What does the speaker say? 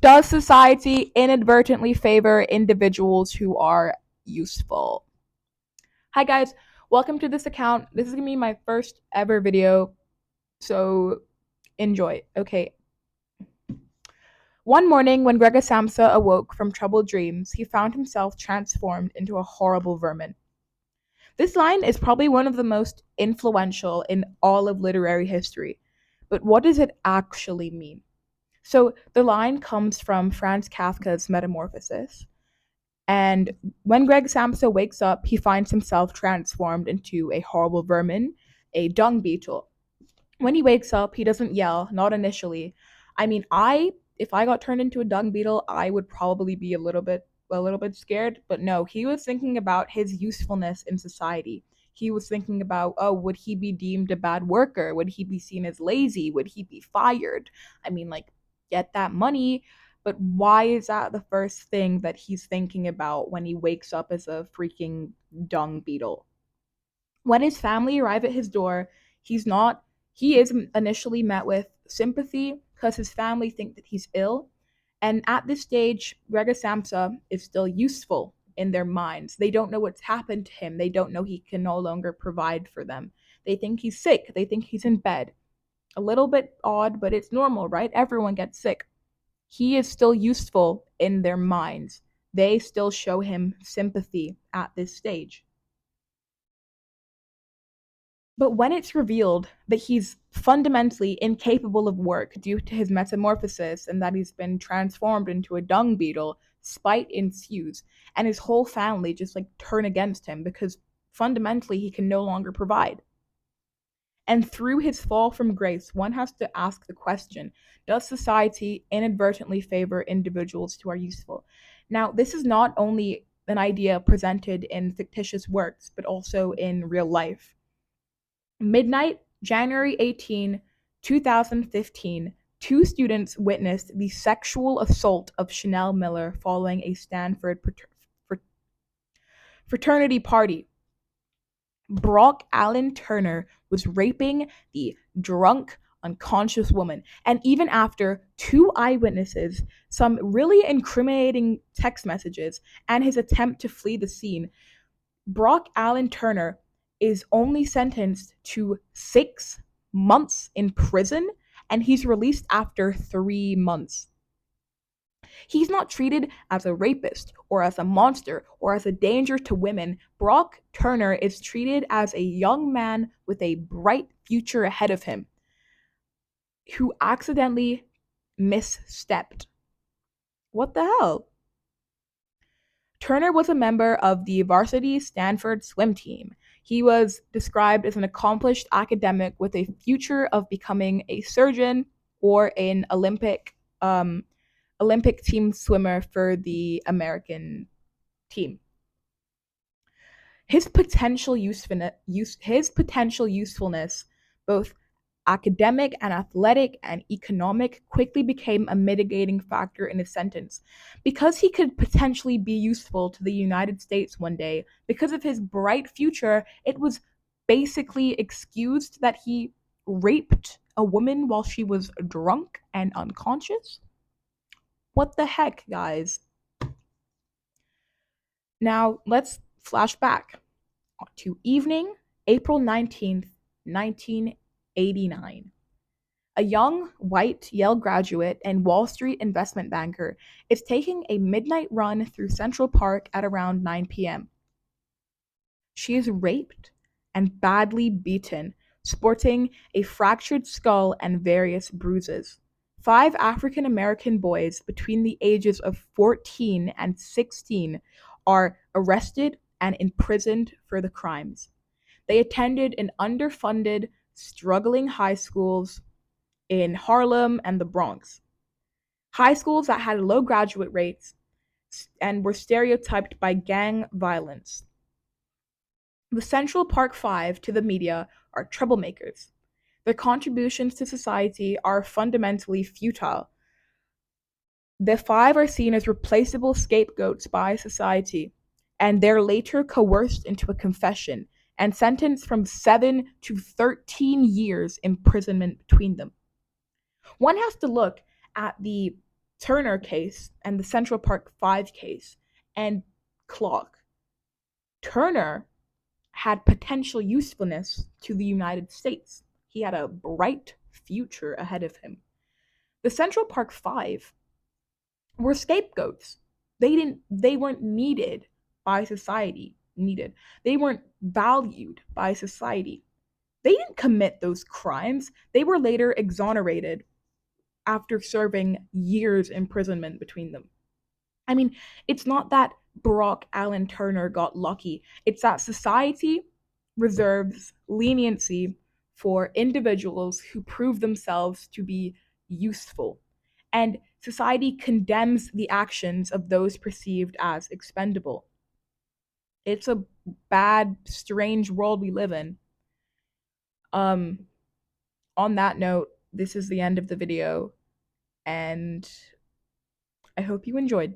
Does society inadvertently favor individuals who are useful? Hi guys, welcome to this account. This is gonna be my first ever video, so enjoy. Okay. One morning, when Gregor Samsa awoke from troubled dreams, he found himself transformed into a horrible vermin. This line is probably one of the most influential in all of literary history, but what does it actually mean? So the line comes from Franz Kafka's Metamorphosis. And when Greg Samsa wakes up, he finds himself transformed into a horrible vermin, a dung beetle. When he wakes up, he doesn't yell, not initially. I mean, if I got turned into a dung beetle, I would probably be a little bit scared, but no, he was thinking about his usefulness in society. He was thinking about, oh, would he be deemed a bad worker? Would he be seen as lazy? Would he be fired? I mean, like, get that money, but why is that the first thing that he's thinking about when he wakes up as a freaking dung beetle? When his family arrive at his door, he's not he is initially met with sympathy because his family think that he's ill. And at this stage, Gregor Samsa is still useful in their minds. They don't know what's happened to him. They don't know he can no longer provide for them. They think he's sick. They think he's in bed. A little bit odd, but it's normal, right? Everyone gets sick. He is still useful in their minds. They still show him sympathy at this stage. But when it's revealed that he's fundamentally incapable of work due to his metamorphosis and that he's been transformed into a dung beetle, spite ensues, and his whole family just like turn against him because fundamentally he can no longer provide. And through his fall from grace, one has to ask the question, does society inadvertently favor individuals who are useful? Now, this is not only an idea presented in fictitious works, but also in real life. Midnight, January 18, 2015, two students witnessed the sexual assault of Chanel Miller following a Stanford fraternity party. Brock Allen Turner was raping the drunk, unconscious woman. And even after two eyewitnesses, some really incriminating text messages, and his attempt to flee the scene, Brock Allen Turner is only sentenced to 6 months in prison, and he's released after 3 months. He's not treated as a rapist or as a monster or as a danger to women. Brock Turner is treated as a young man with a bright future ahead of him who accidentally misstepped. What the hell? Turner was a member of the varsity Stanford swim team. He was described as an accomplished academic with a future of becoming a surgeon or an Olympic team swimmer for the American team. His potential usefulness, both academic and athletic and economic, quickly became a mitigating factor in his sentence. Because he could potentially be useful to the United States one day, because of his bright future, it was basically excused that he raped a woman while she was drunk and unconscious. What the heck, guys? Now, let's flash back to evening, April 19th, 1989. A young, white Yale graduate and Wall Street investment banker is taking a midnight run through Central Park at around 9 p.m. She is raped and badly beaten, sporting a fractured skull and various bruises. 5 African American boys between the ages of 14 and 16 are arrested and imprisoned for the crimes. They attended an underfunded, struggling high schools in Harlem and the Bronx. High schools that had low graduate rates and were stereotyped by gang violence. The Central Park Five to the media are troublemakers. Their contributions to society are fundamentally futile. The 5 are seen as replaceable scapegoats by society, and they're later coerced into a confession and sentenced from 7 to 13 years imprisonment between them. One has to look at the Turner case and the Central Park 5 case and clock. Turner had potential usefulness to the United States. He had a bright future ahead of him. The Central Park 5 were scapegoats. They weren't needed by society, needed. They weren't valued by society. They didn't commit those crimes. They were later exonerated after serving years imprisonment between them. I mean, it's not that Brock Allen Turner got lucky. It's that society reserves leniency for individuals who prove themselves to be useful. And society condemns the actions of those perceived as expendable. It's a bad, strange world we live in. Um, on that note, this is the end of the video, and I hope you enjoyed.